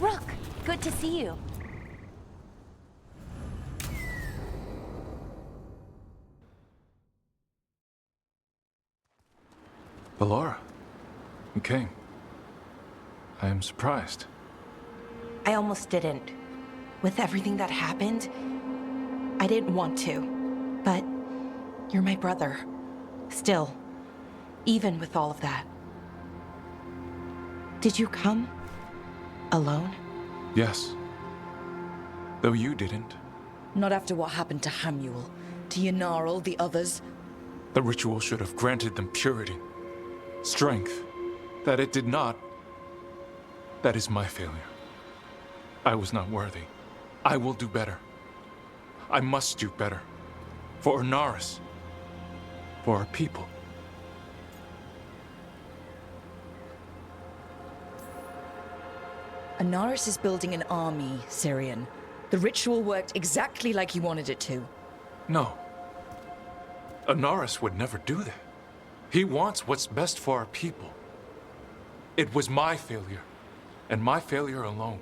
Rook, good to see you. Valora, you came. I am surprised. I almost didn't. With everything that happened, I didn't want to. But you're my brother. Still, even with all of that. Did you come? Alone? Yes. Though you didn't. Not after what happened to Hamuel, to Yanarl, the others. The ritual should have granted them purity. Strength. That it did not. That is my failure. I was not worthy. I will do better. I must do better. For Inaris. For our people. Inaris is building an army, Syrian. The ritual worked exactly like he wanted it to. No. Inaris would never do that. He wants what's best for our people. It was my failure, and my failure alone.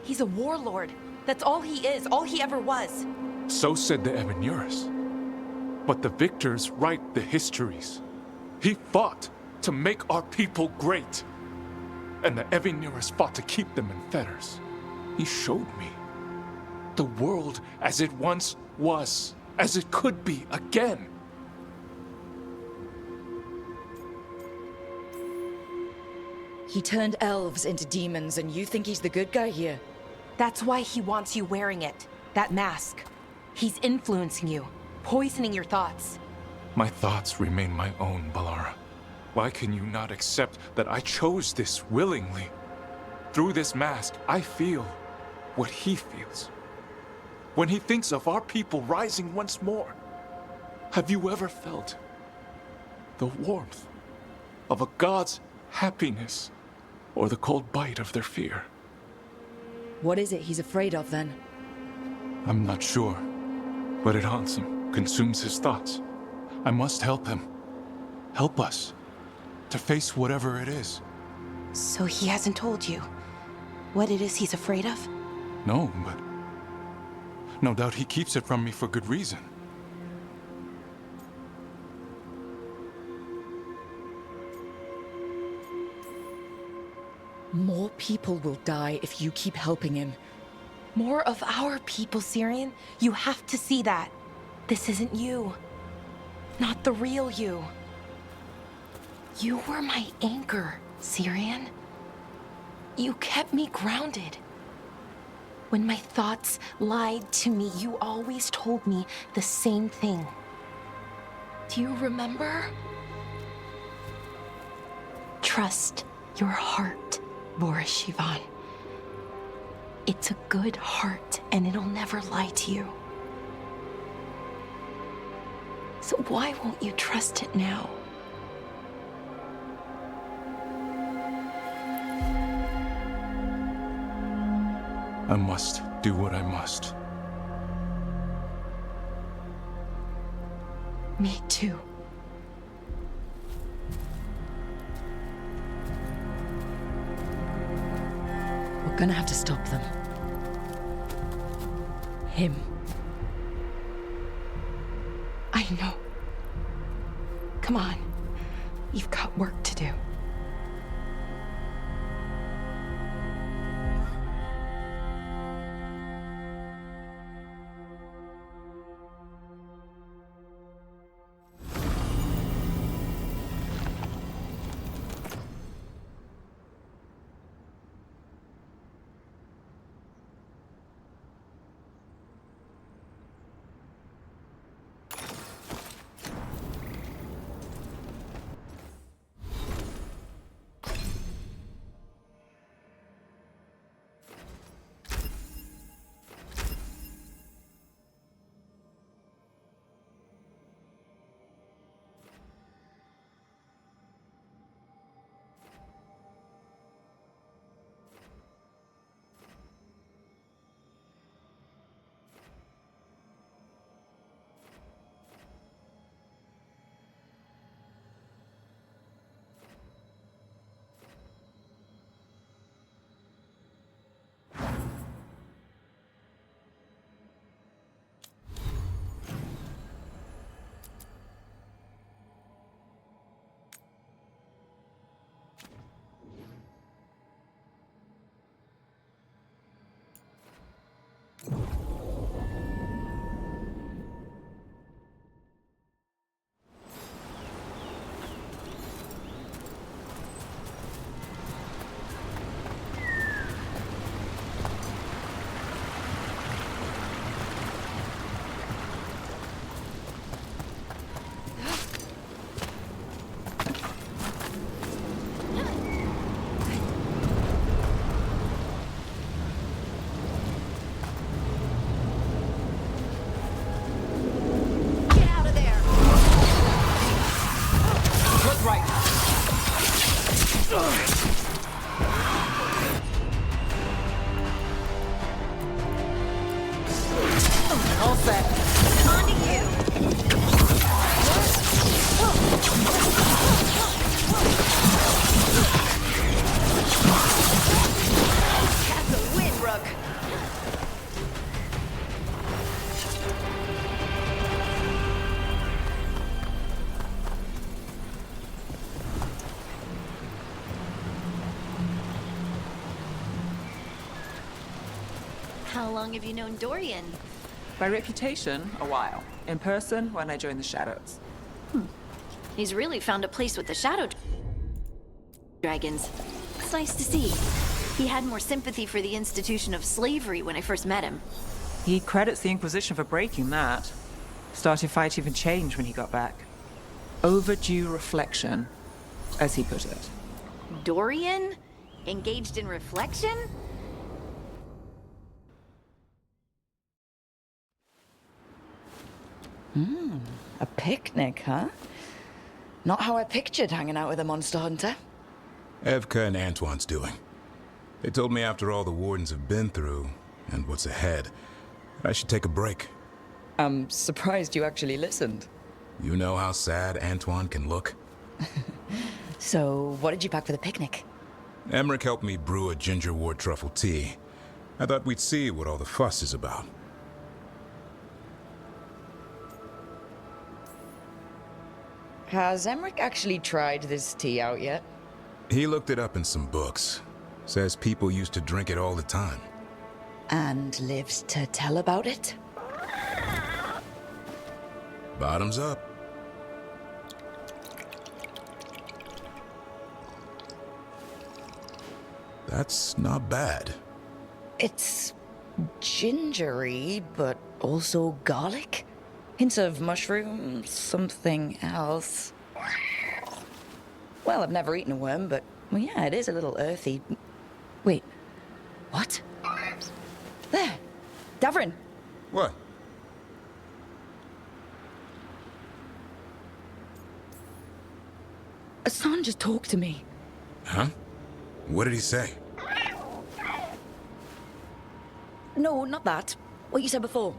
He's a warlord. That's all he is, all he ever was. So said the Evinuris. But the victors write the histories. He fought to make our people great. And the Evinuris fought to keep them in fetters. He showed me the world as it once was, as it could be again. He turned elves into demons, and you think he's the good guy here? That's why he wants you wearing it. That mask. He's influencing you, poisoning your thoughts. My thoughts remain my own, Balara. Why can you not accept that I chose this willingly? Through this mask, I feel what he feels. When he thinks of our people rising once more, have you ever felt the warmth of a god's happiness or the cold bite of their fear? What is it he's afraid of, then? I'm not sure, but it haunts him, consumes his thoughts. I must help him. Help us to face whatever it is. So he hasn't told you what it is he's afraid of? No, but no doubt he keeps it from me for good reason. More people will die if you keep helping him. More of our people, Syrian. You have to see that. This isn't you. Not the real you. You were my anchor, Syrian. You kept me grounded. When my thoughts lied to me, you always told me the same thing. Do you remember? Trust your heart, Boris Shivan. It's a good heart, and it'll never lie to you. So why won't you trust it now? I must do what I must. Me too. We're gonna have to stop them. Him. I know. Come on. You've got work to do. How long have you known Dorian? By reputation, a while. In person, when I joined the Shadows. He's really found a place with the Shadow Dragons. It's nice to see. He had more sympathy for the institution of slavery when I first met him. He credits the Inquisition for breaking that. Starting fight even changed when he got back. Overdue reflection, as he put it. Dorian? Engaged in reflection? A picnic, huh? Not how I pictured hanging out with a monster hunter. Evka and Antoine's doing. They told me after all the wardens have been through, and what's ahead, I should take a break. I'm surprised you actually listened. You know how sad Antoine can look? So, what did you pack for the picnic? Emmerich helped me brew a ginger wort truffle tea. I thought we'd see what all the fuss is about. Has Emmerich actually tried this tea out yet? He looked it up in some books. Says people used to drink it all the time. And lives to tell about it? Bottoms up. That's not bad. It's gingery, but also garlic. Hints of mushroom, something else. Well, I've never eaten a worm, but well, yeah, it is a little earthy. Wait, what? There, Davrin. What? Hassan just talked to me. Huh? What did he say? No, not that. What you said before.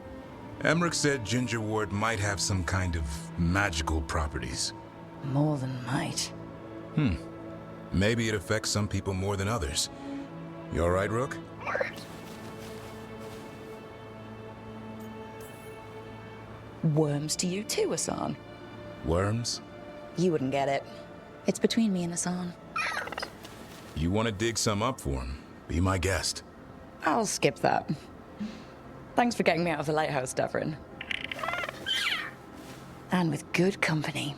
Emmerich said ginger wort might have some kind of magical properties. More than might. Maybe it affects some people more than others. You all right, Rook? Worms to you too, Hassan. Worms? You wouldn't get it. It's between me and Hassan. You want to dig some up for him? Be my guest. I'll skip that. Thanks for getting me out of the lighthouse, Davrin. And with good company.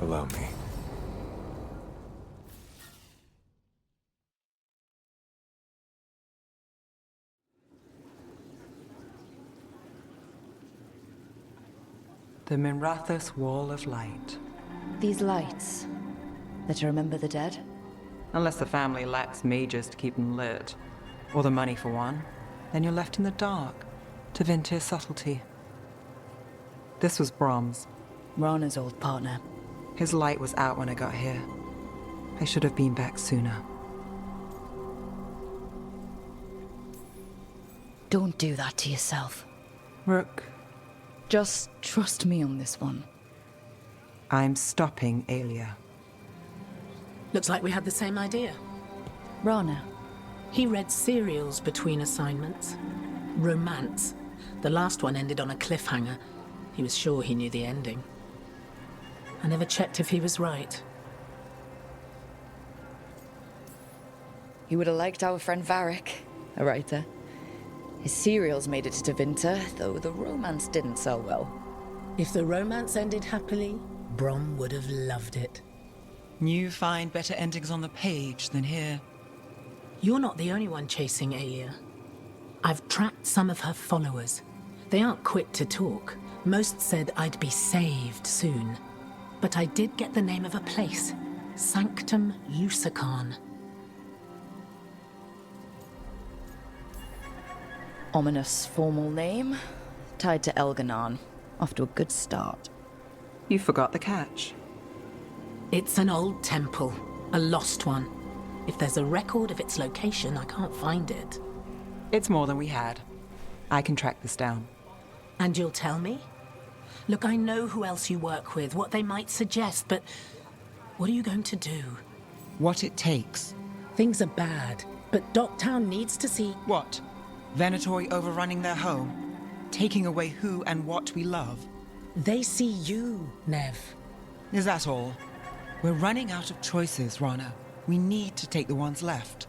Allow me. The Minrathous Wall of Light. These lights, that to remember the dead? Unless the family lacks mages to keep them lit, or the money for one, then you're left in the dark to vent his subtlety. This was Brahms. Rana's old partner. His light was out when I got here. I should have been back sooner. Don't do that to yourself. Rook, Just trust me on this one. I'm stopping Aelia. Looks like we had the same idea. Rana. He read serials between assignments. Romance. The last one ended on a cliffhanger. He was sure he knew the ending. I never checked if he was right. You would have liked our friend Varric, a writer. His serials made it to Tevinter, though the romance didn't sell well. If the romance ended happily, Brom would have loved it. You find better endings on the page than here. You're not the only one chasing Aelia. I've tracked some of her followers. They aren't quick to talk. Most said I'd be saved soon. But I did get the name of a place. Sanctum Lusican. Ominous formal name. tied to Elganon. Off to a good start. You forgot the catch. It's an old temple, a lost one. If there's a record of its location, I can't find it. It's more than we had. I can track this down. And you'll tell me? Look, I know who else you work with, what they might suggest, but what are you going to do? What it takes. Things are bad, but Docktown needs to see... What? Venatori overrunning their home? Taking away who and what we love? They see you, Nev. Is that all? We're running out of choices, Rana. We need to take the ones left.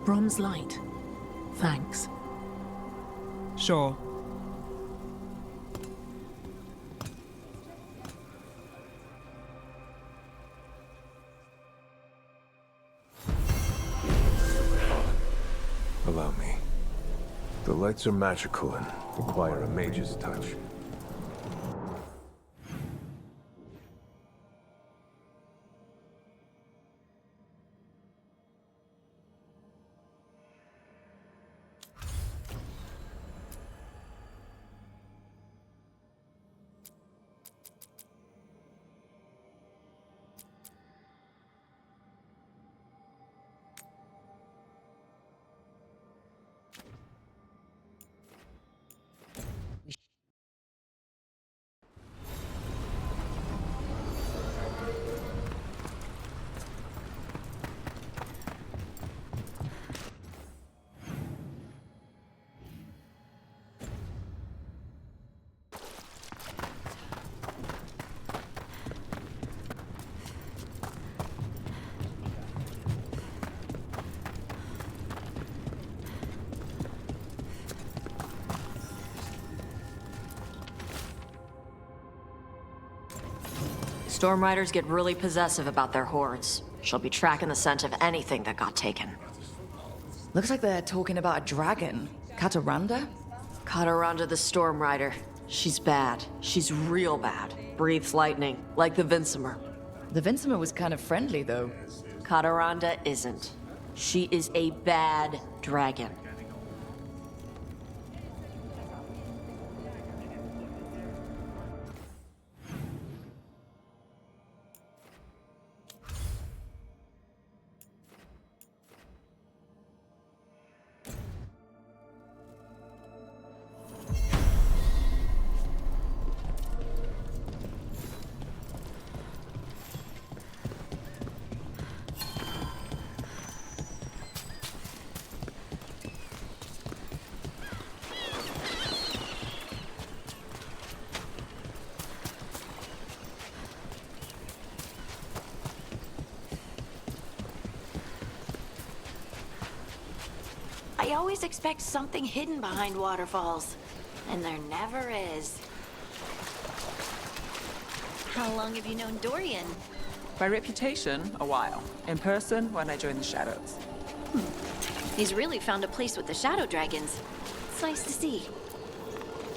Brom's light. Thanks. Sure. Allow me. The lights are magical and require a mage's touch. Storm Riders get really possessive about their hordes. She'll be tracking the scent of anything that got taken. Looks like they're talking about a dragon. Kataranda? Kataranda the Storm Rider. She's bad. She's real bad. Breathes lightning, like the Vincimer. The Vincimer was kind of friendly, though. Kataranda isn't. She is a bad dragon. I always expect something hidden behind waterfalls, and there never is. How long have you known Dorian? By reputation, a while. In person, when I joined the Shadows. He's really found a place with the shadow dragons. It's nice to see.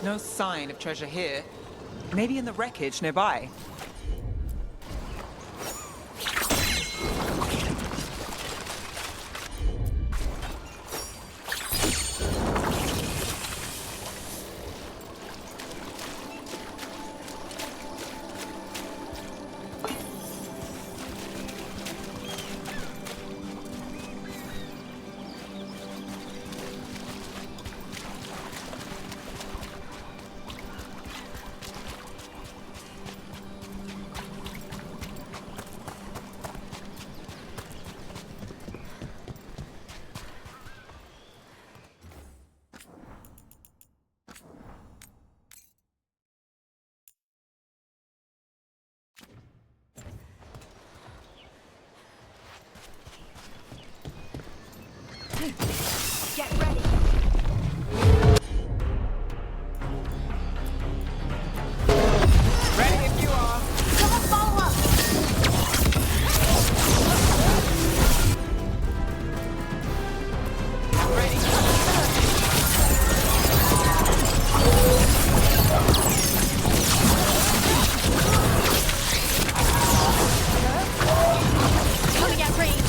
No sign of treasure here. Maybe in the wreckage nearby. Get ready. Ready if you are. Someone follow up. Coming at range.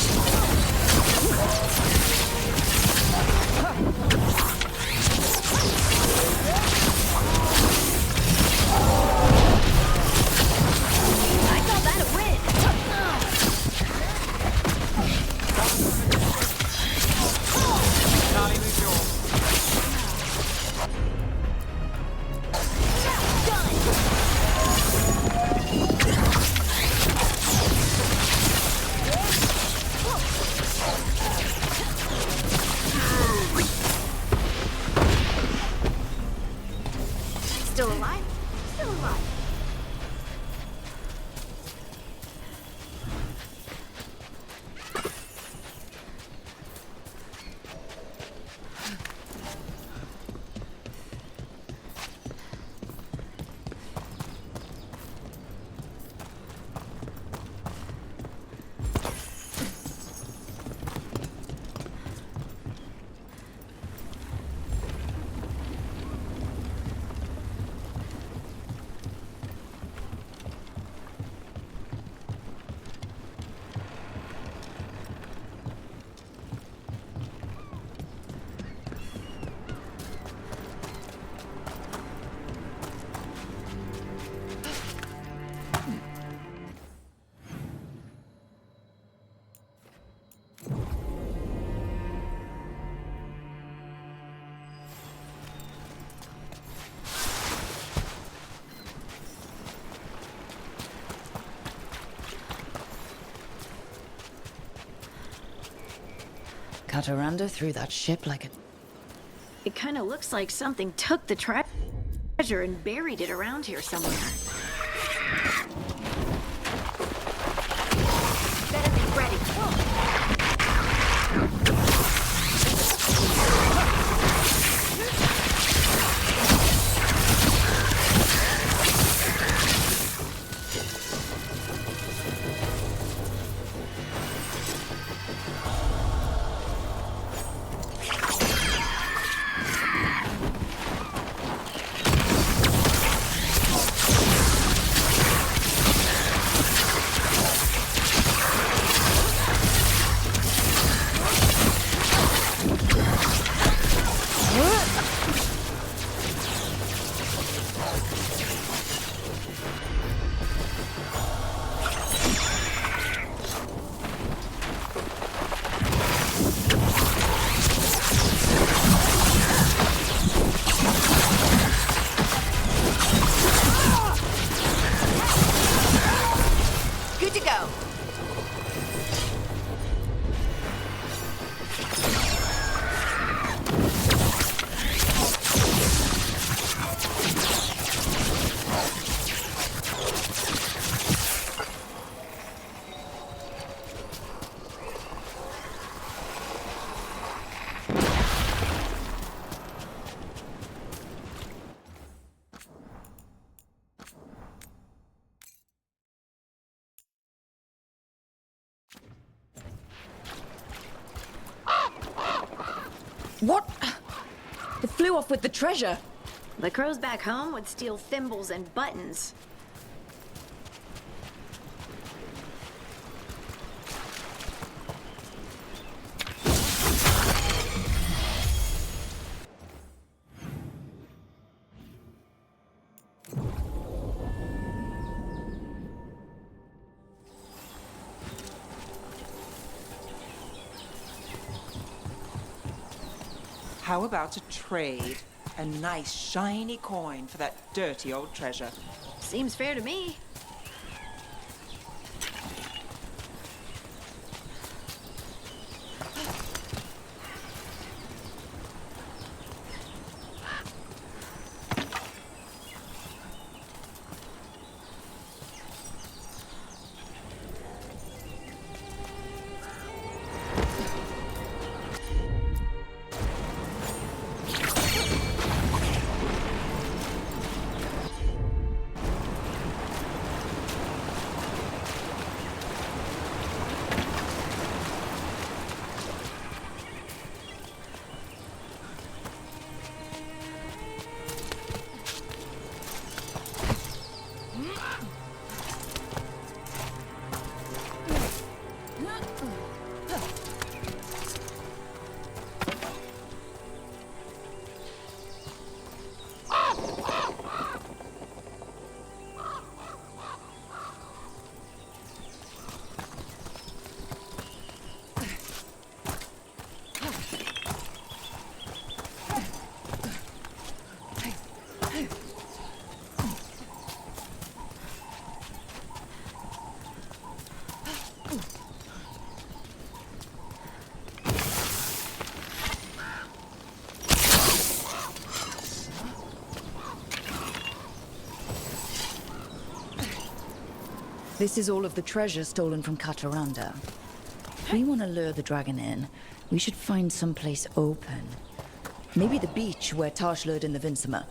Cataranda threw that ship like a... It kind of looks like something took the treasure and buried it around here somewhere. Better be ready. Good to go. What? It flew off with the treasure. The crows back home would steal thimbles and buttons. How about a trade? A nice shiny coin for that dirty old treasure. Seems fair to me. This is all of the treasure stolen from Cataranda. If we want to lure the dragon in, we should find someplace open. Maybe the beach where Tash lured in the Vinsima.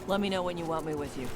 Let me know when you want me with you.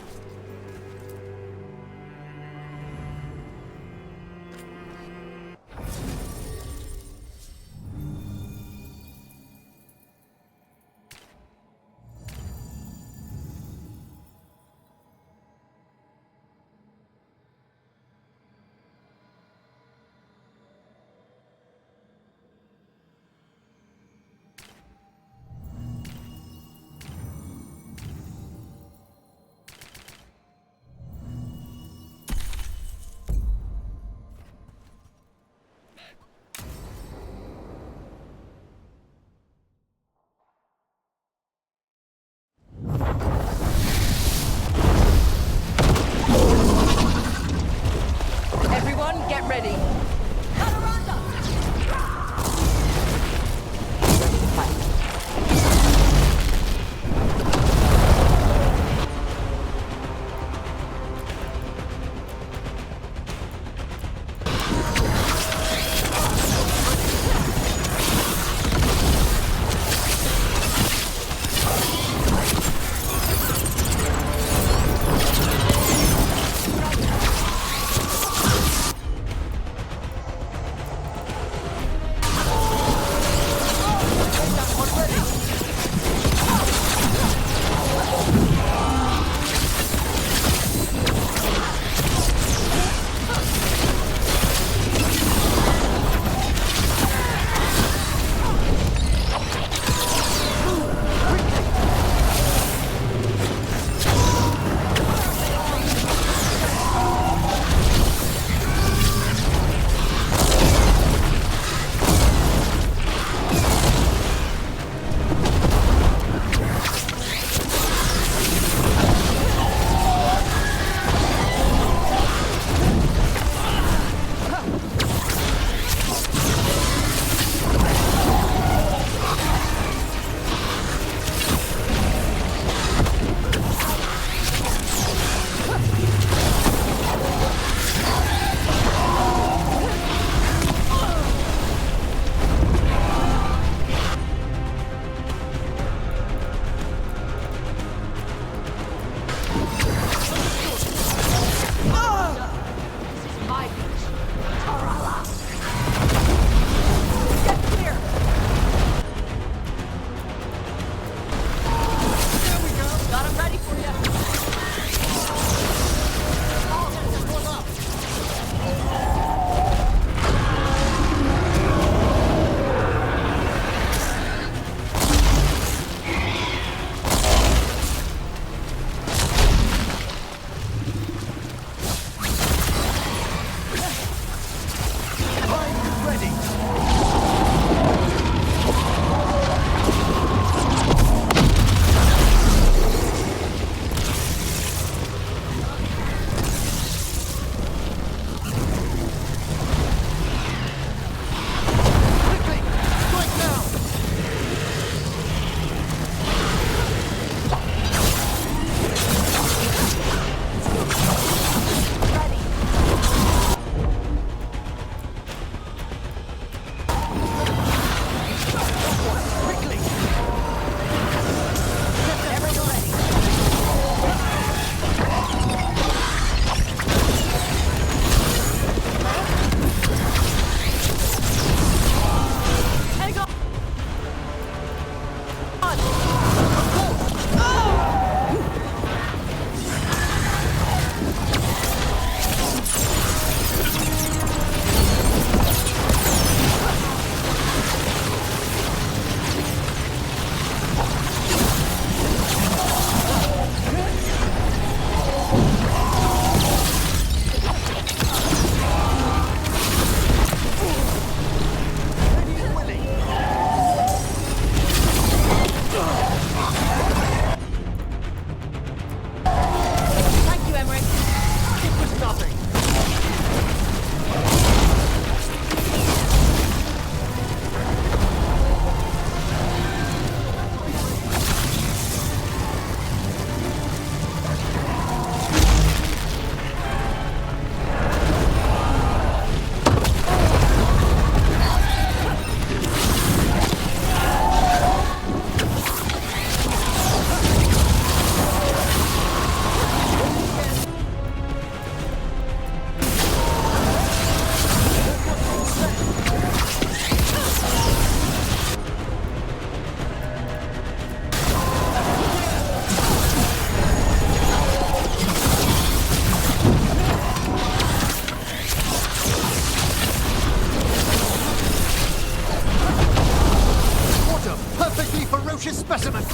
ferocious specimen!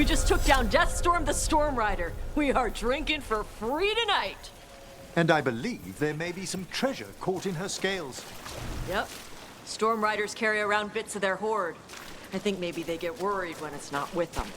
We just took down Deathstorm the Storm Rider. We are drinking for free tonight. And I believe there may be some treasure caught in her scales. Yep. Storm Riders carry around bits of their hoard. I think maybe they get worried when it's not with them.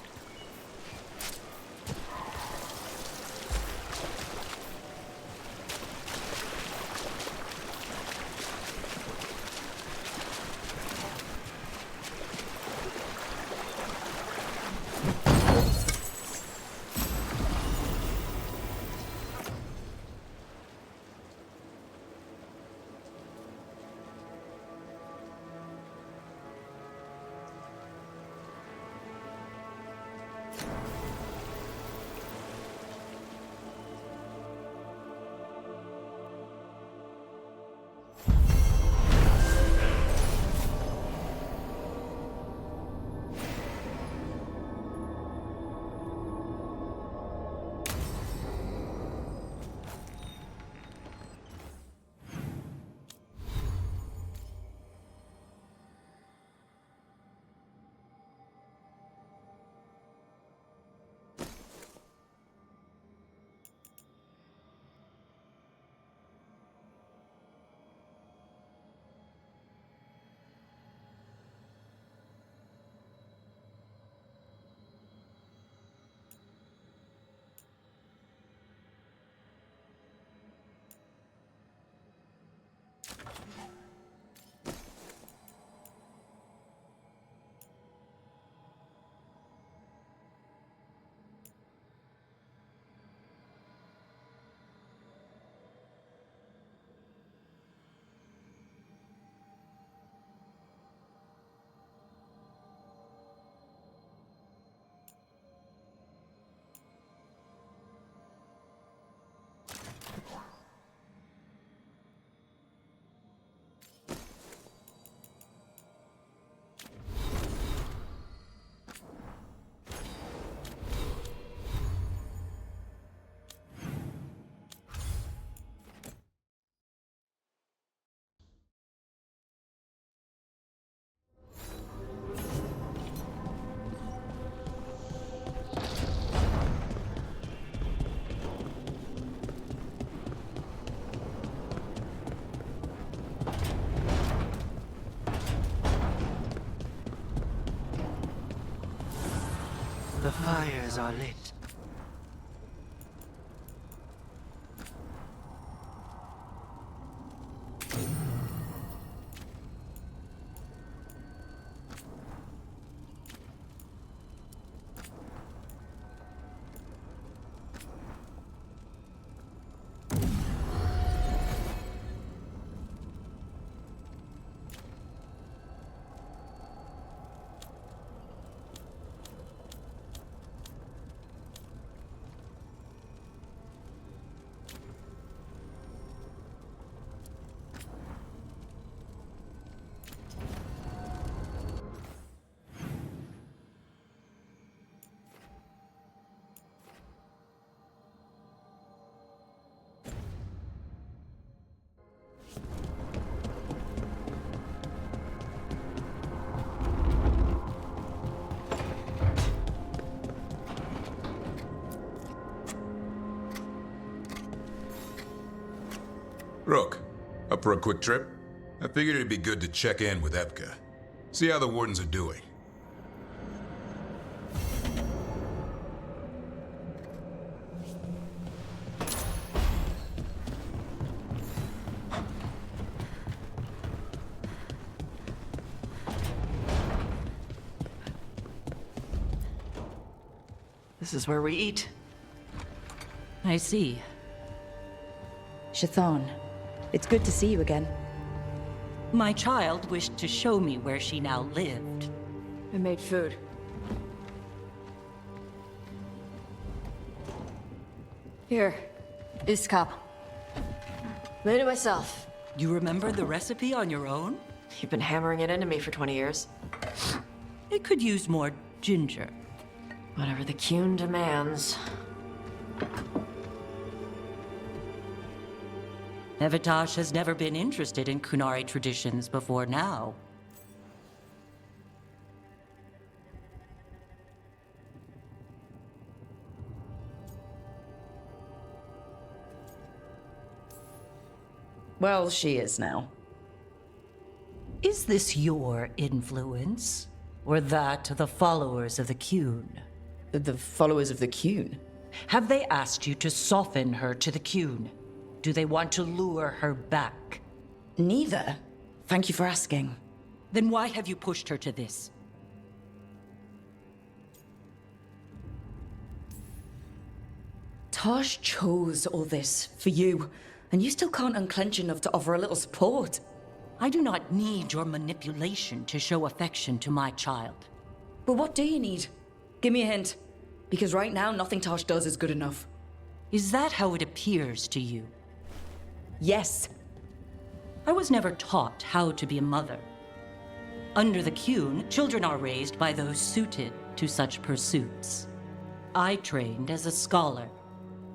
fires are lit. Rook, up for a quick trip? I figured it'd be good to check in with Evka. See how the Wardens are doing. This is where we eat. I see. Shathan, it's good to see you again. My child wished to show me where she now lived. I made food. Here, this cup. Made it myself. You remember the recipe on your own? You've been hammering it into me for 20 years. It could use more ginger. Whatever the Qun demands. Evitash has never been interested in Kunari traditions before now. Well, she is now. Is this your influence? Or that of the followers of the Qun? The followers of the Qun? Have they asked you to soften her to the Qun? Do they want to lure her back? Neither. Thank you for asking. Then why have you pushed her to this? Taj chose all this for you, and you still can't unclench enough to offer a little support. I do not need your manipulation to show affection to my child. But what do you need? Give me a hint. Because right now, nothing Taj does is good enough. Is that how it appears to you? Yes. I was never taught how to be a mother. Under the Qun, children are raised by those suited to such pursuits. I trained as a scholar.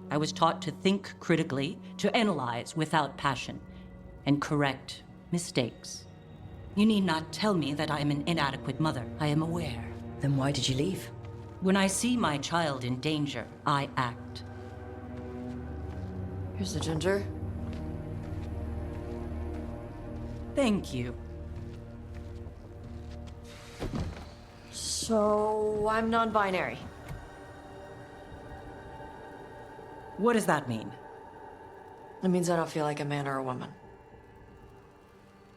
I was taught to think critically, to analyze without passion, and correct mistakes. You need not tell me that I am an inadequate mother. I am aware. Then why did you leave? When I see my child in danger, I act. Here's the ginger. Thank you. So, I'm non-binary. What does that mean? It means I don't feel like a man or a woman.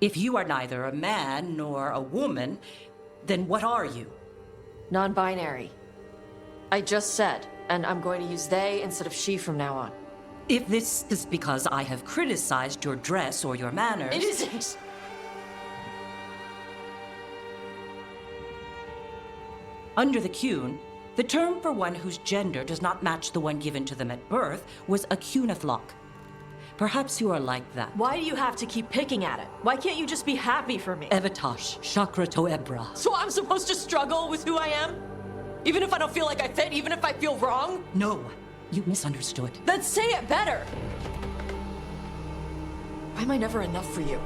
If you are neither a man nor a woman, then what are you? Non-binary. I just said, and I'm going to use they instead of she from now on. If this is because I have criticized your dress or your manners... It isn't! Under the Qun, the term for one whose gender does not match the one given to them at birth was a Qunathlok. Perhaps you are like that. Why do you have to keep picking at it? Why can't you just be happy for me? Evitash, Chakra Toebra. So I'm supposed to struggle with who I am? Even if I don't feel like I fit, even if I feel wrong? No, you misunderstood. Then say it better! Why am I never enough for you?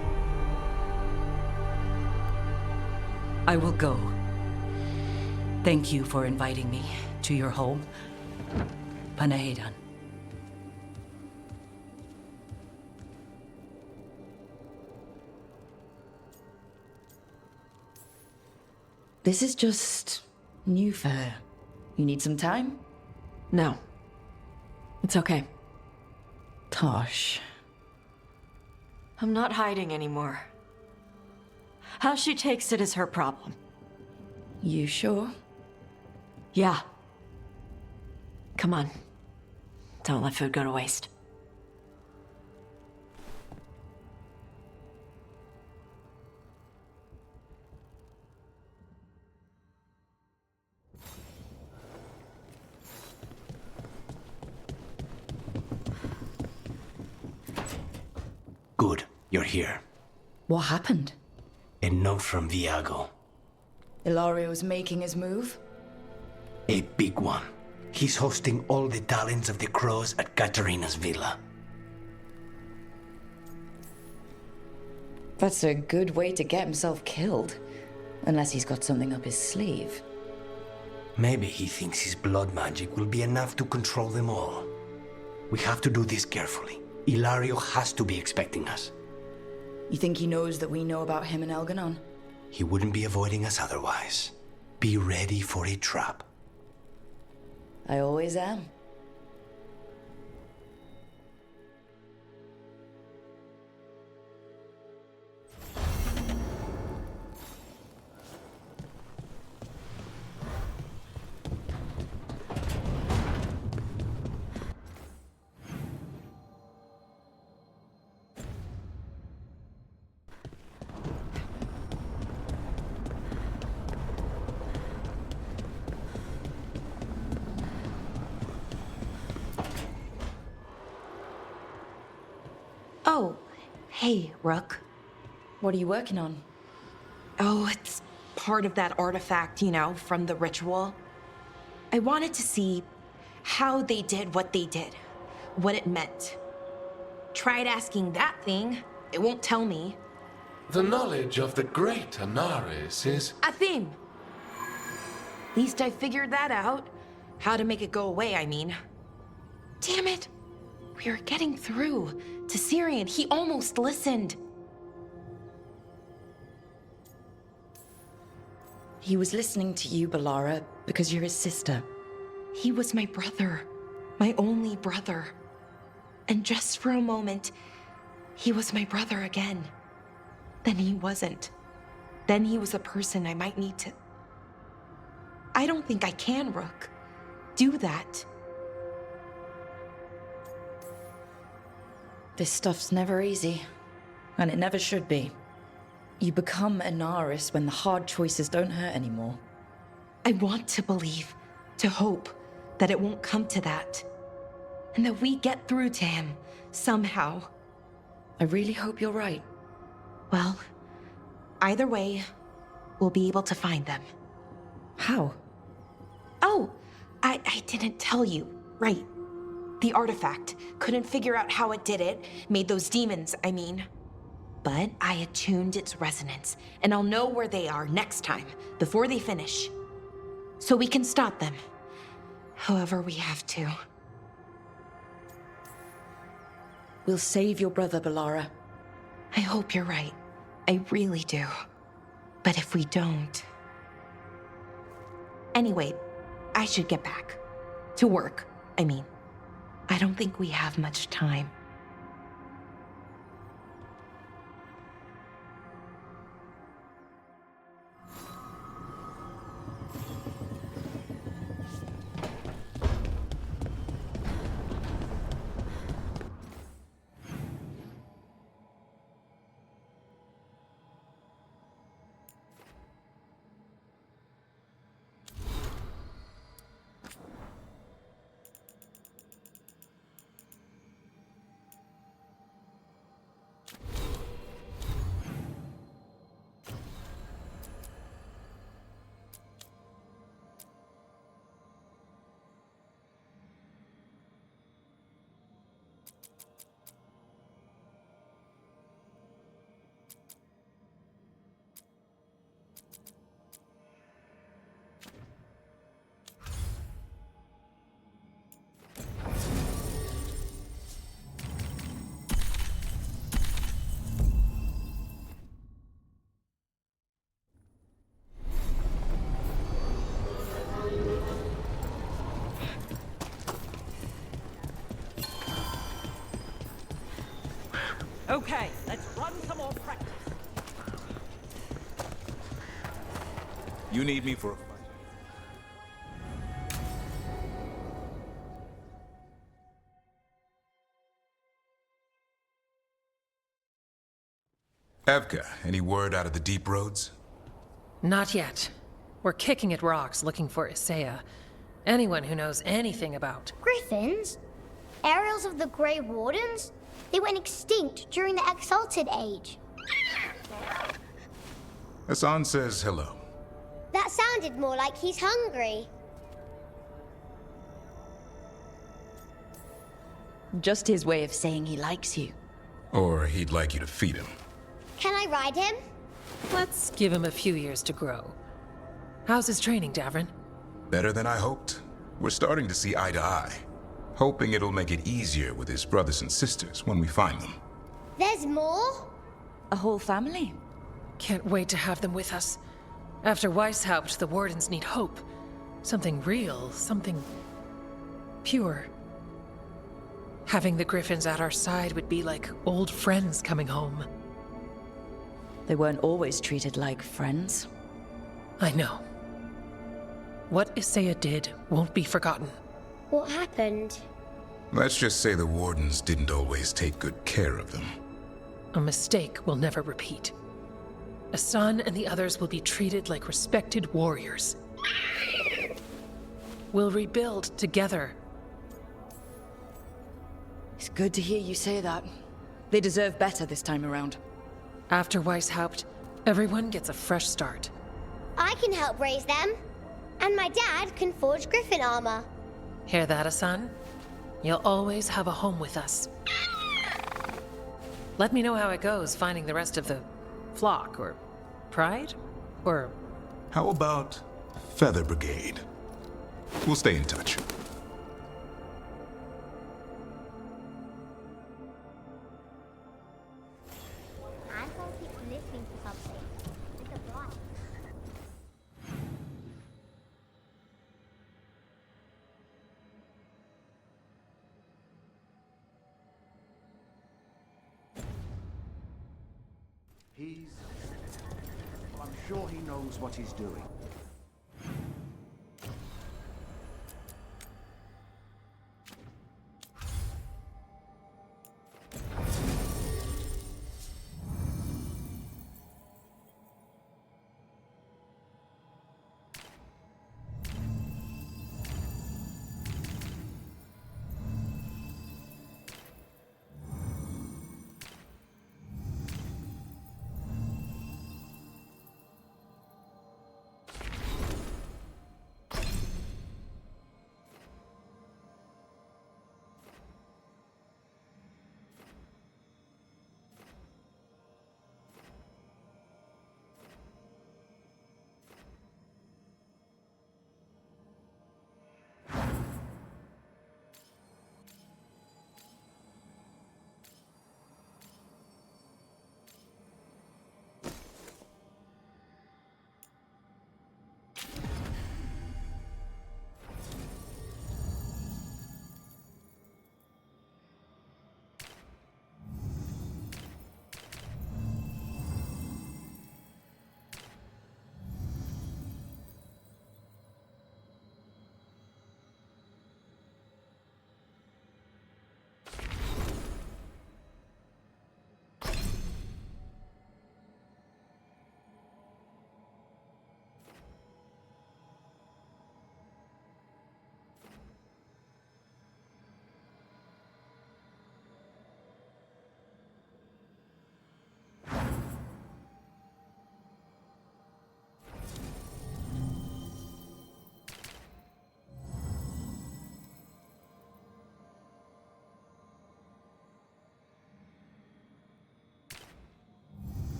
I will go. Thank you for inviting me to your home. Panahedan. This is just new for her. You need some time? No. It's okay. Tosh. I'm not hiding anymore. How she takes it is her problem. You sure? Yeah. Come on. Don't let food go to waste. Good, you're here. What happened? A note from Viago. Ilario's making his move? A big one. He's hosting all the talents of the Crows at Katarina's villa. That's a good way to get himself killed. Unless he's got something up his sleeve. Maybe he thinks his blood magic will be enough to control them all. We have to do this carefully. Ilario has to be expecting us. You think he knows that we know about him and Elganon? He wouldn't be avoiding us otherwise. Be ready for a trap. I always am. Oh, hey, Rook. What are you working on? Oh, it's part of that artifact, you know, from the ritual. I wanted to see how they did what they did, what it meant. Tried asking that thing, it won't tell me. The knowledge of the great Anaris is... A theme! At least I figured that out. How to make it go away, I mean. Damn it! We were getting through to Syrian. He almost listened. He was listening to you, Balara, because you're his sister. He was my brother. My only brother. And just for a moment, he was my brother again. Then he wasn't. Then he was a person I might need to... I don't think I can, Rook. Do that. This stuff's never easy. And it never should be. You become Anaris when the hard choices don't hurt anymore. I want to believe, to hope, that it won't come to that. And that we get through to him, somehow. I really hope you're right. Well, either way, we'll be able to find them. How? Oh, I didn't tell you. Right. The artifact. Couldn't figure out how it did it. Made those demons, I mean. But I attuned its resonance, and I'll know where they are next time, before they finish. So we can stop them. However we have to. We'll save your brother, Balara. I hope you're right. I really do. But if we don't... Anyway, I should get back. To work, I mean. I don't think we have much time. Okay, let's run some more practice. You need me for a fight? Evka, any word out of the deep roads? Not yet. We're kicking at rocks looking for Isaiah. Anyone who knows anything about... Griffins? Aerials of the Grey Wardens? They went extinct during the Exalted Age. Hassan says hello. That sounded more like he's hungry. Just his way of saying he likes you. Or he'd like you to feed him. Can I ride him? Let's give him a few years to grow. How's his training, Davrin? Better than I hoped. We're starting to see eye to eye. Hoping it'll make it easier with his brothers and sisters when we find them. There's more? A whole family? Can't wait to have them with us. After Weishaupt, the Wardens need hope. Something real, something... pure. Having the Griffins at our side would be like old friends coming home. They weren't always treated like friends. I know. What Isaiah did won't be forgotten. What happened? Let's just say the Wardens didn't always take good care of them. A mistake will never repeat. Hassan and the others will be treated like respected warriors. We'll rebuild together. It's good to hear you say that. They deserve better this time around. After Weishaupt, everyone gets a fresh start. I can help raise them. And my dad can forge Griffin armor. Hear that, Hassan? You'll always have a home with us. Let me know how it goes finding the rest of the flock, or pride, or... How about Feather Brigade? We'll stay in touch. Anton keeps listening to something. It's a blind. Well, I'm sure he knows what he's doing.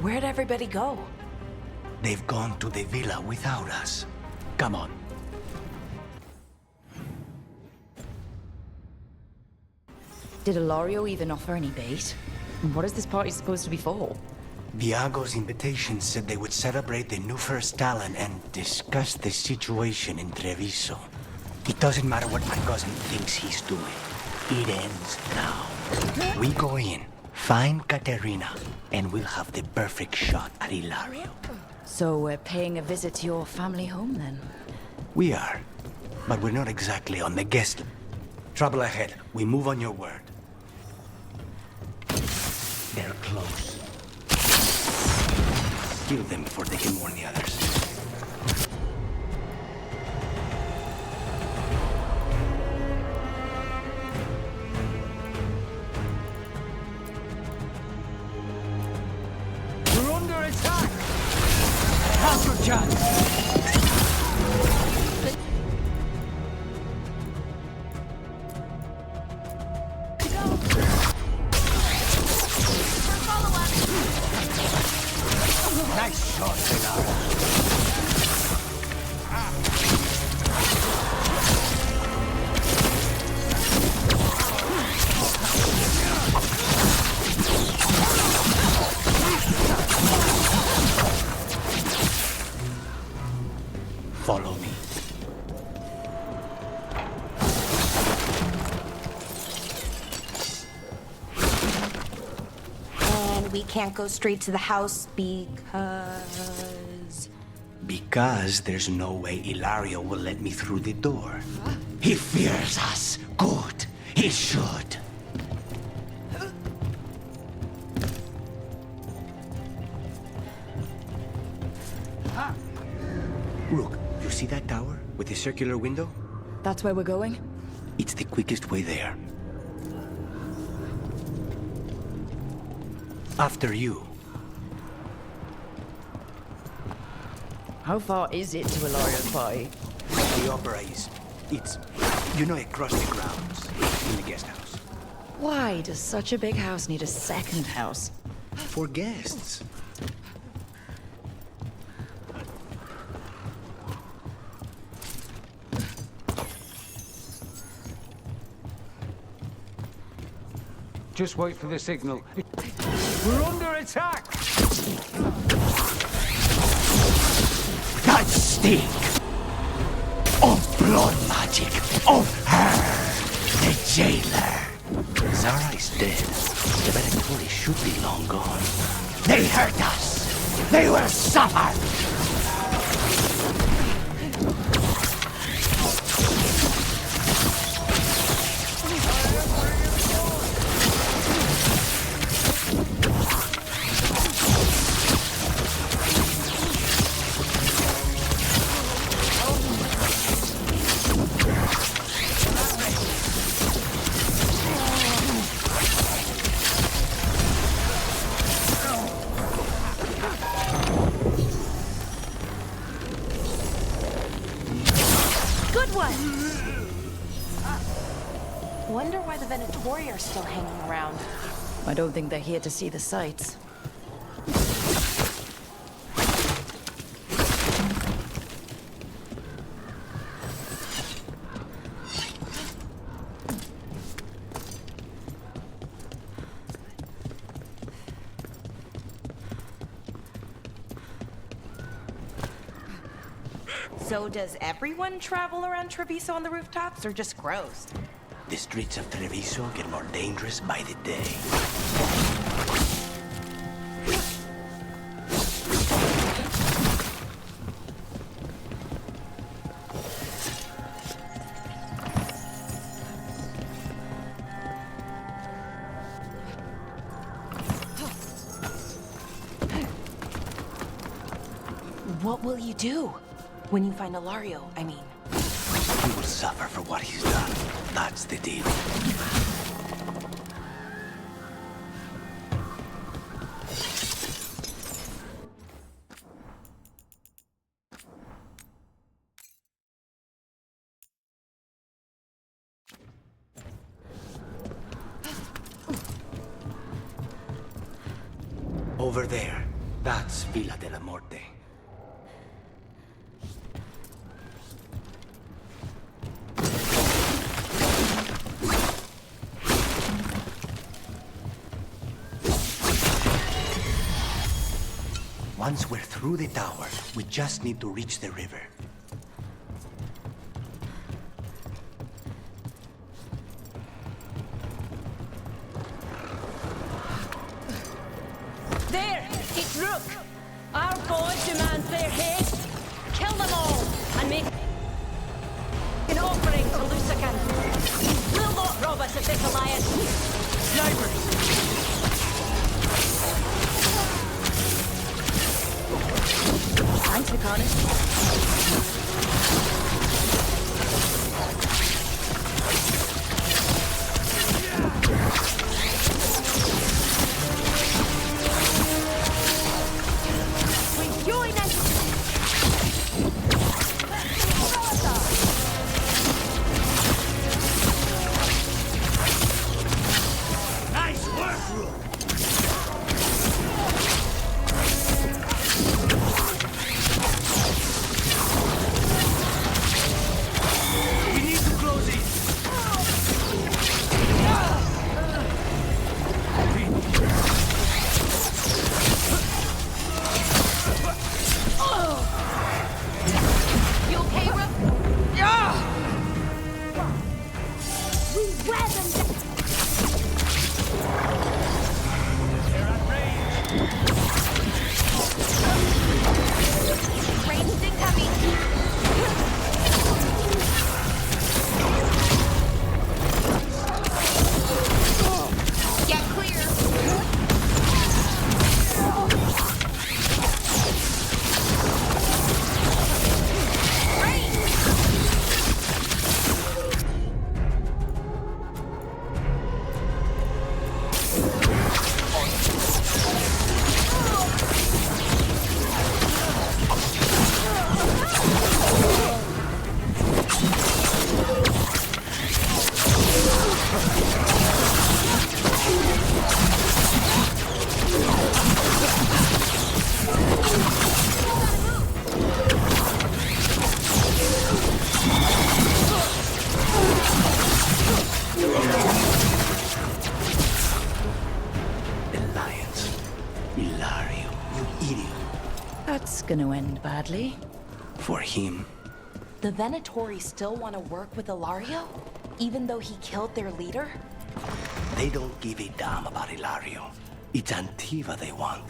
Where'd everybody go? They've gone to the villa without us. Come on. Did Ilario even offer any bait? And what is this party supposed to be for? Viago's invitation said they would celebrate the new first talent and discuss the situation in Treviso. It doesn't matter what my cousin thinks he's doing. It ends now. We go in, find Katerina, and we'll have the perfect shot at Ilario. So we're paying a visit to your family home, then? We are, but we're not exactly on the guest. Trouble ahead. We move on your word. They're close. Kill them before they can warn the others. We're under attack! Now's your chance! Nice shot, Veilguard. Follow me. And we can't go straight to the house Because there's no way Ilario will let me through the door. He fears us. Good. He should. Rook, you see that tower with the circular window? That's where we're going? It's the quickest way there. After you. How far is it to Ilario's party? The opera is... It's... You know, across the grounds. In the guest house. Why does such a big house need a second house? For guests. Just wait for the signal. We're under attack! That stink! Of blood magic! Of her! The jailer! Zara is dead. The Veilguard should be long gone. They hurt us! They will suffer! Wonder why the Venatori are still hanging around. I don't think they're here to see the sights. So does everyone travel around Treviso on the rooftops, or just crows? The streets of Treviso get more dangerous by the day. What will you do? When you find Ilario, I mean. He will suffer for what he's done. That's the deal. Over there. That's Villa de la Morte. Once we're through the tower, we just need to reach the river. There! It's Rook! Our god demands their head! Kill them all, and make an offering to Lucican! Will not rob us of this alliance! Snipers! Thanks, Lucanus. Gonna end badly. For him. The Venatori still want to work with Ilario? Even though he killed their leader? They don't give a damn about Ilario. It's Antiva they want.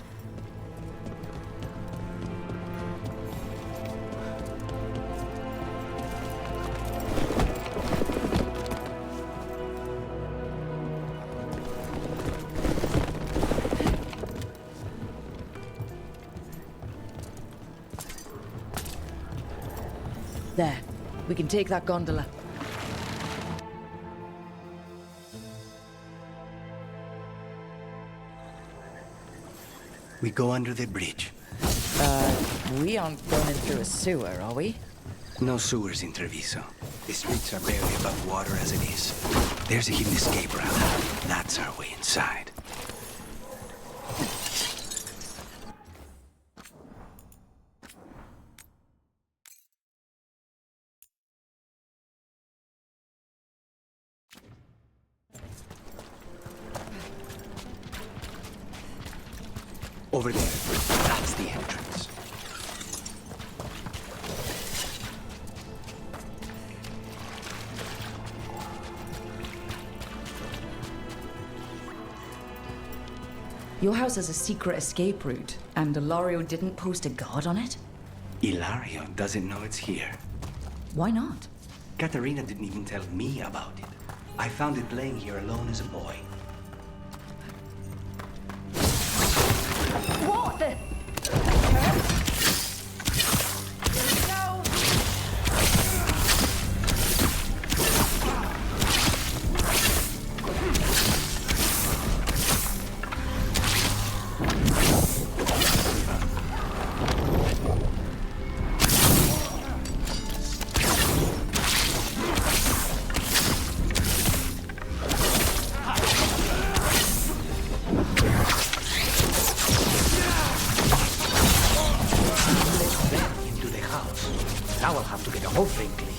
There. We can take that gondola. We go under the bridge. We aren't going in through a sewer, are we? No sewers in Treviso. The streets are barely above water as it is. There's a hidden escape route. That's our way inside. Over there. That's the entrance. Your house has a secret escape route, and Ilario didn't post a guard on it? Ilario doesn't know it's here. Why not? Katerina didn't even tell me about it. I found it laying here alone as a boy. What the? house. Now I'll have to get the whole thing cleaned.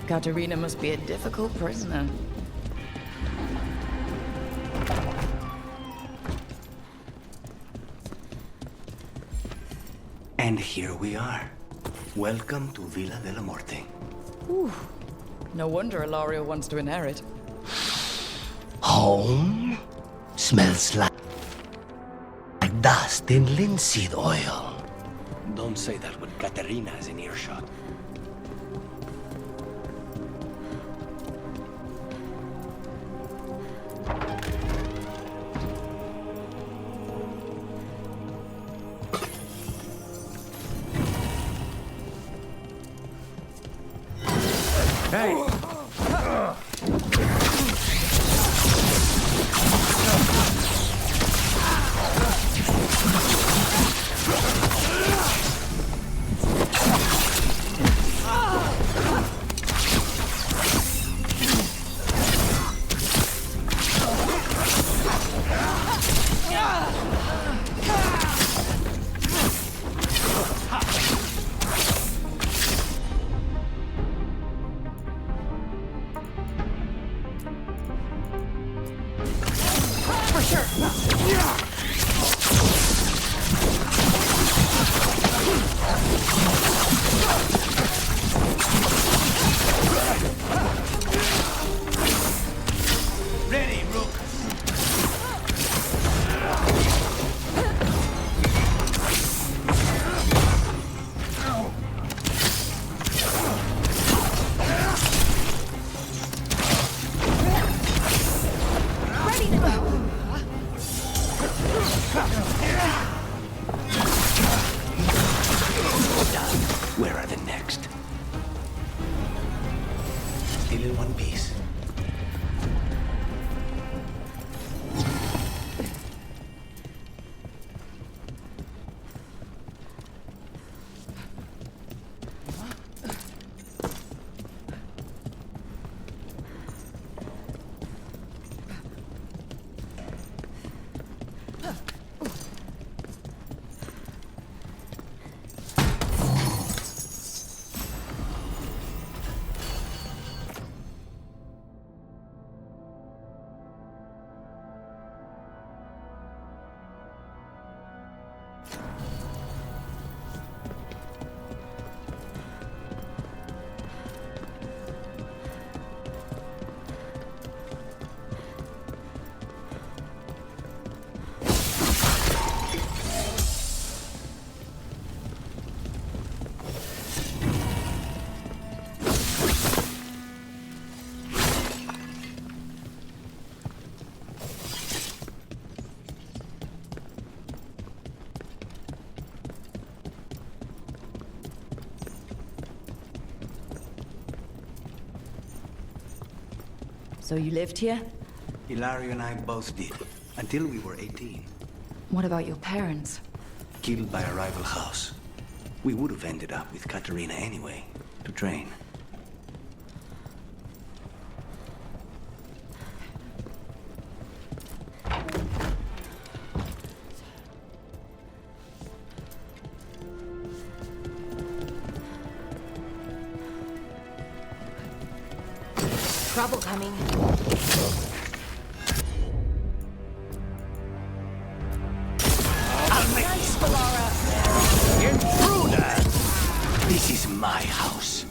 Katerina must be a difficult prisoner. And here we are. Welcome to Villa de la Muerte. Whew. No wonder Ilario wants to inherit. Home? Smells like dust and linseed oil. Don't say that when Katerina is in earshot. Hey! Where are the next? Still in one piece. So you lived here? Hilario and I both did, until we were 18. What about your parents? Killed by a rival house. We would have ended up with Katerina anyway, to train. trouble coming. I'll make Nice, Valara. intruder! This is my house.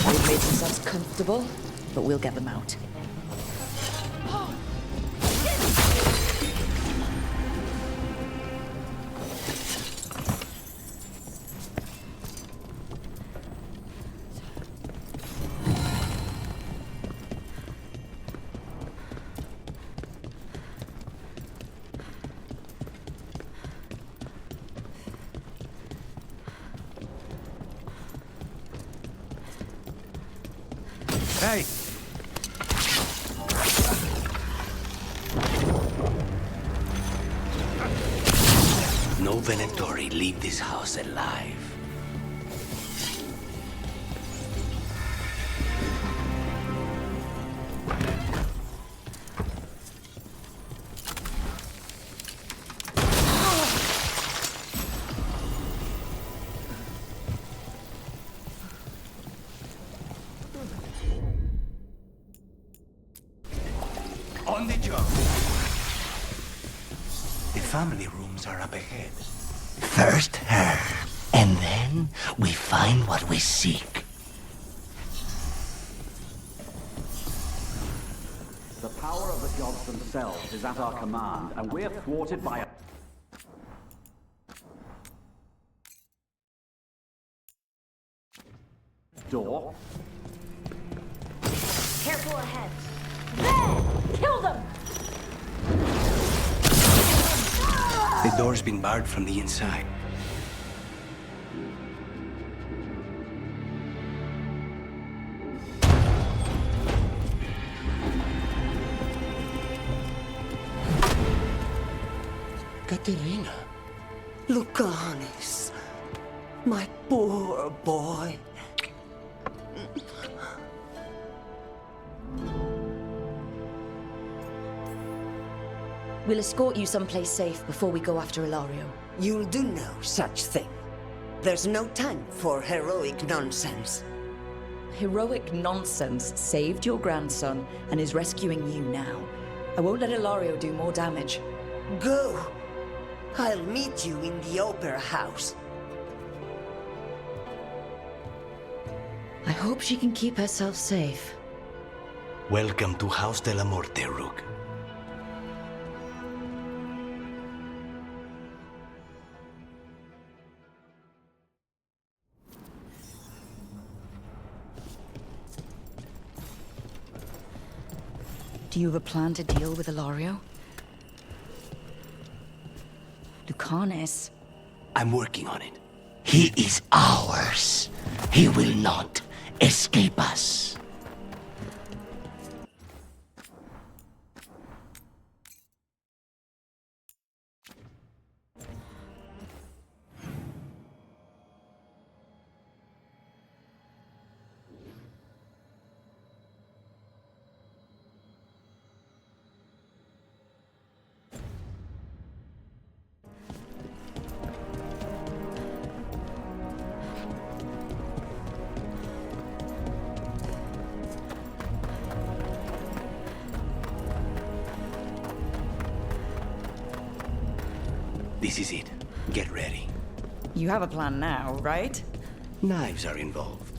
They've made themselves comfortable, but we'll get them out. Hey! No Venatori leave this house alive. On the job. The family rooms are up ahead. First her, and then we find what we seek. The power of the gods themselves is at our command, and we're thwarted by a... door. Careful ahead. There! Kill them! The door's been barred from the inside. Katerina. Lucanis, my poor boy. We'll escort you someplace safe before we go after Ilario. You'll do no such thing. There's no time for heroic nonsense. Heroic nonsense saved your grandson and is rescuing you now. I won't let Ilario do more damage. Go! I'll meet you in the Opera House. I hope she can keep herself safe. Welcome to House de la Morte, Rook. Do you have a plan to deal with Ilario? Lucanis? I'm working on it. He is ours. He will not escape us. This is it. Get ready. You have a plan now, right? Knives are involved.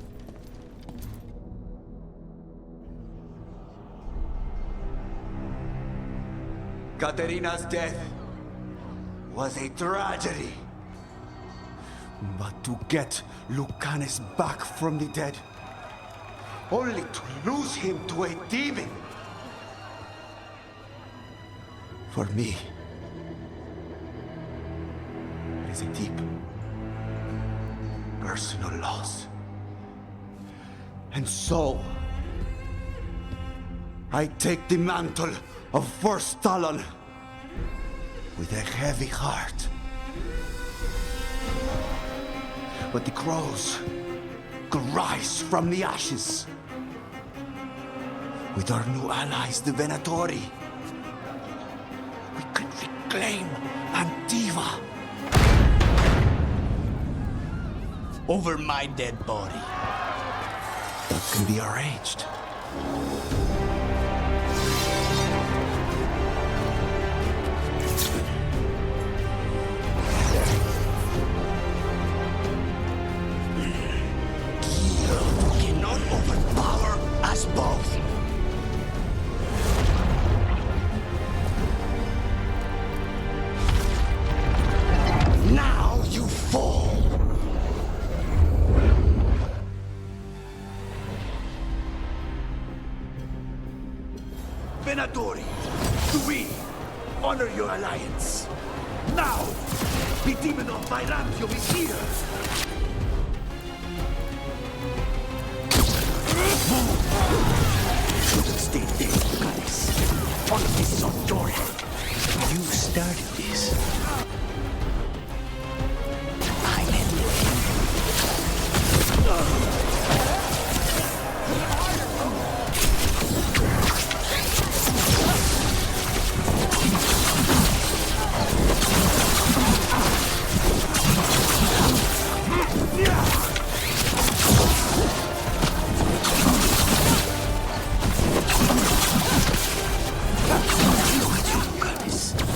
Katerina's death was a tragedy. But to get Lucanis back from the dead, only to lose him to a demon. For me, it is a deep, personal loss. And so, I take the mantle of First Talon with a heavy heart. But the crows could rise from the ashes. With our new allies, the Venatori, we could reclaim Antiva. Over my dead body. That can be arranged. Cannot overpower us both. Now you fall. Venatori, do we honor your alliance? Now, the demon of Byrantium is here. Shouldn't stay dead, guys. All of this is on your head. You started this.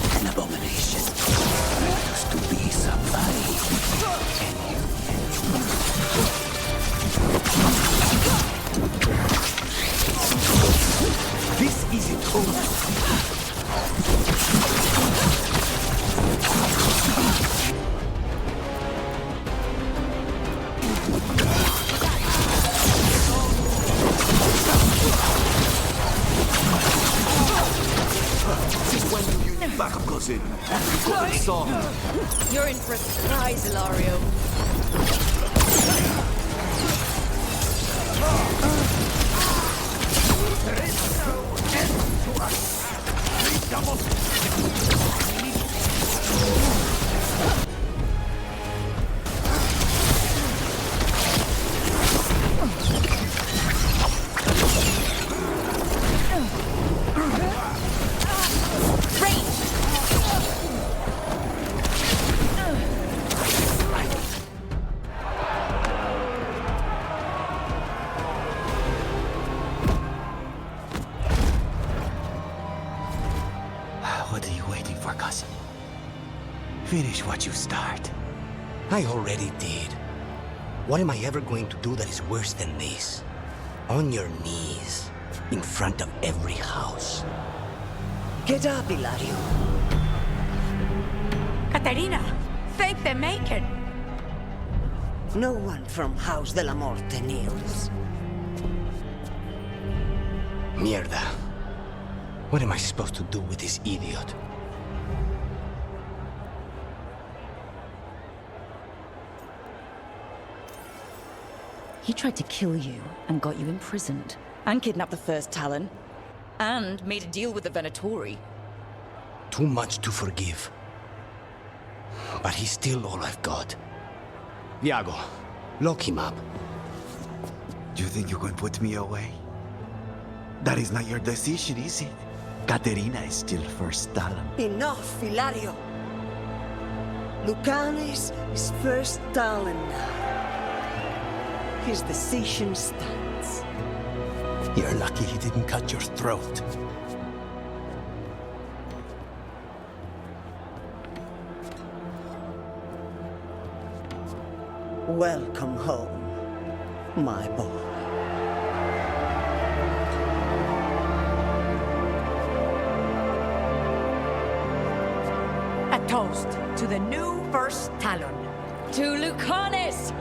I'm an abomination. Used to be somebody. This isn't over. Since when do you use backup goes in? You got it song. You're in for a surprise, Ilario. There is no end to us. We double. What are you waiting for, cousin? Finish what you start. I already did. What am I ever going to do that is worse than this? On your knees, in front of every house. Get up, Ilario. Katerina, thank the Maker. No one from House de la Morte kneels. Mierda. What am I supposed to do with this idiot? He tried to kill you and got you imprisoned. And kidnapped the First Talon. And made a deal with the Venatori. Too much to forgive. But he's still all I've got. Viago, lock him up. Do you think you can put me away? That is not your decision, is it? Katerina is still First Talon. Enough, Ilario. Lucanes is First Talon now. His decision stands. You're lucky he didn't cut your throat. Welcome home, my boy. A toast to the new First Talon. To Lucanes!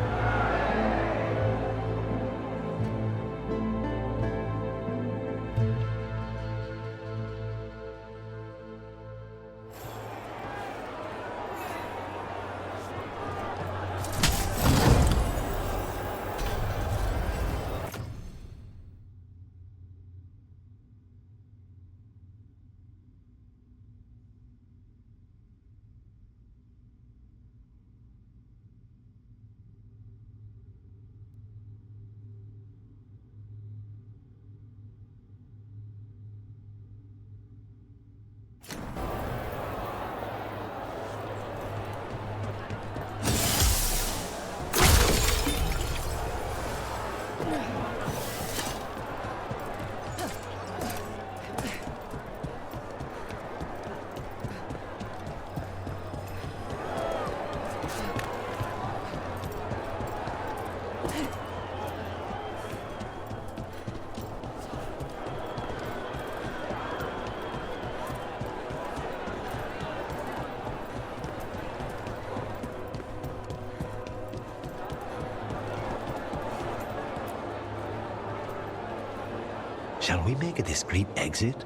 Shall we make a discreet exit?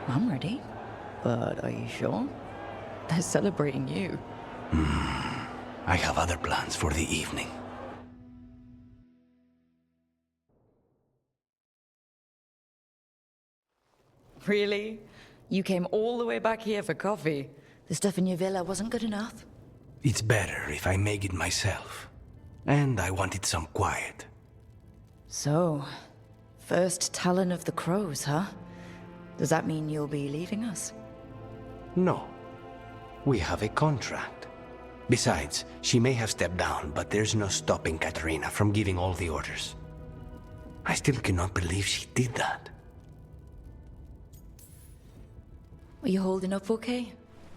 I'm ready. But are you sure? They're celebrating you. I have other plans for the evening. Really? You came all the way back here for coffee? The stuff in your villa wasn't good enough? It's better if I make it myself. And I wanted some quiet. So, first Talon of the Crows, huh? Does that mean you'll be leaving us? No. We have a contract. Besides, she may have stepped down, but there's no stopping Katerina from giving all the orders. I still cannot believe she did that. Are you holding up okay?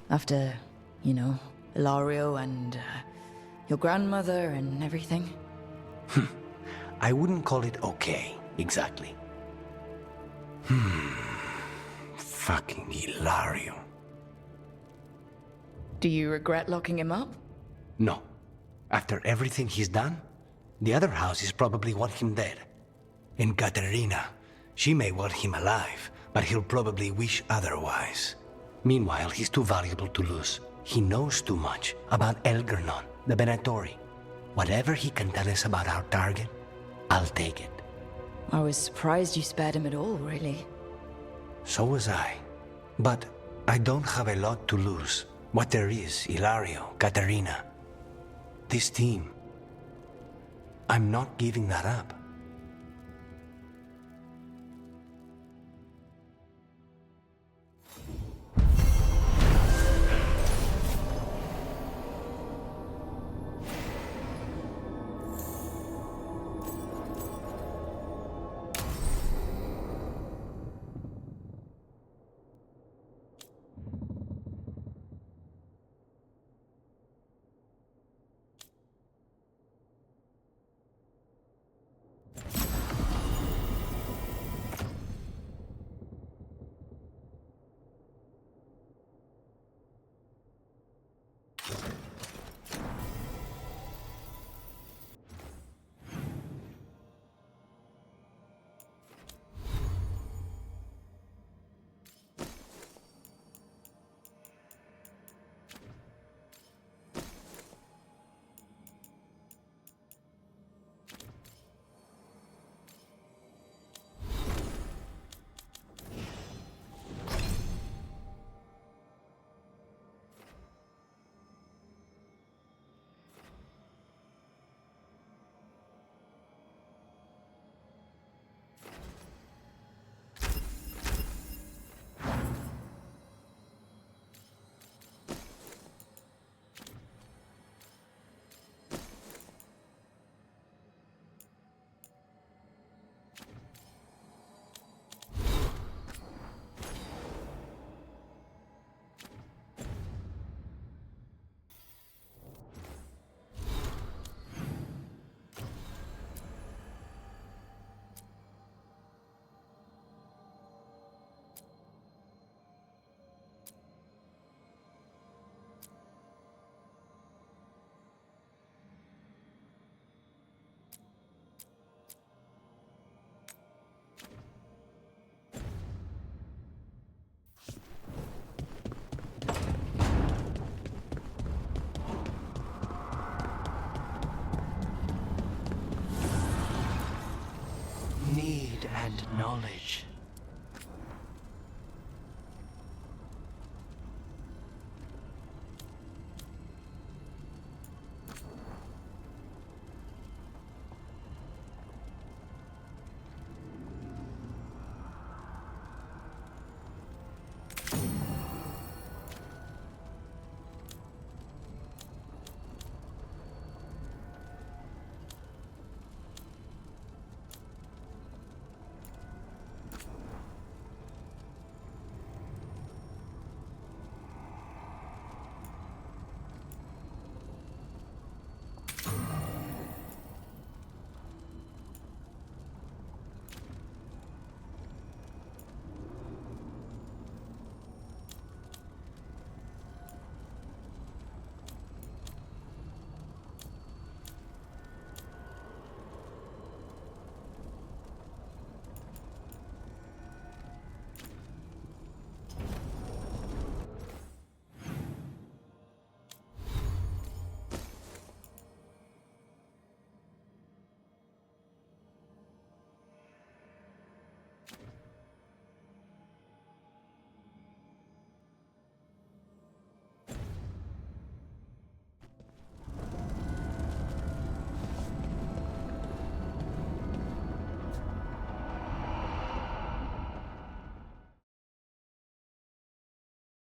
After, you know, Ilario and your grandmother and everything? I wouldn't call it okay, exactly. Fucking Ilario. Do you regret locking him up? No. After everything he's done, the other houses probably want him dead. And Katerina, she may want him alive, but he'll probably wish otherwise. Meanwhile, he's too valuable to lose. He knows too much about Elgernon, the Benatori. Whatever he can tell us about our target, I'll take it. I was surprised you spared him at all, really. So was I. But I don't have a lot to lose. What there is, Ilario, Katerina. This team. I'm not giving that up. Need and knowledge.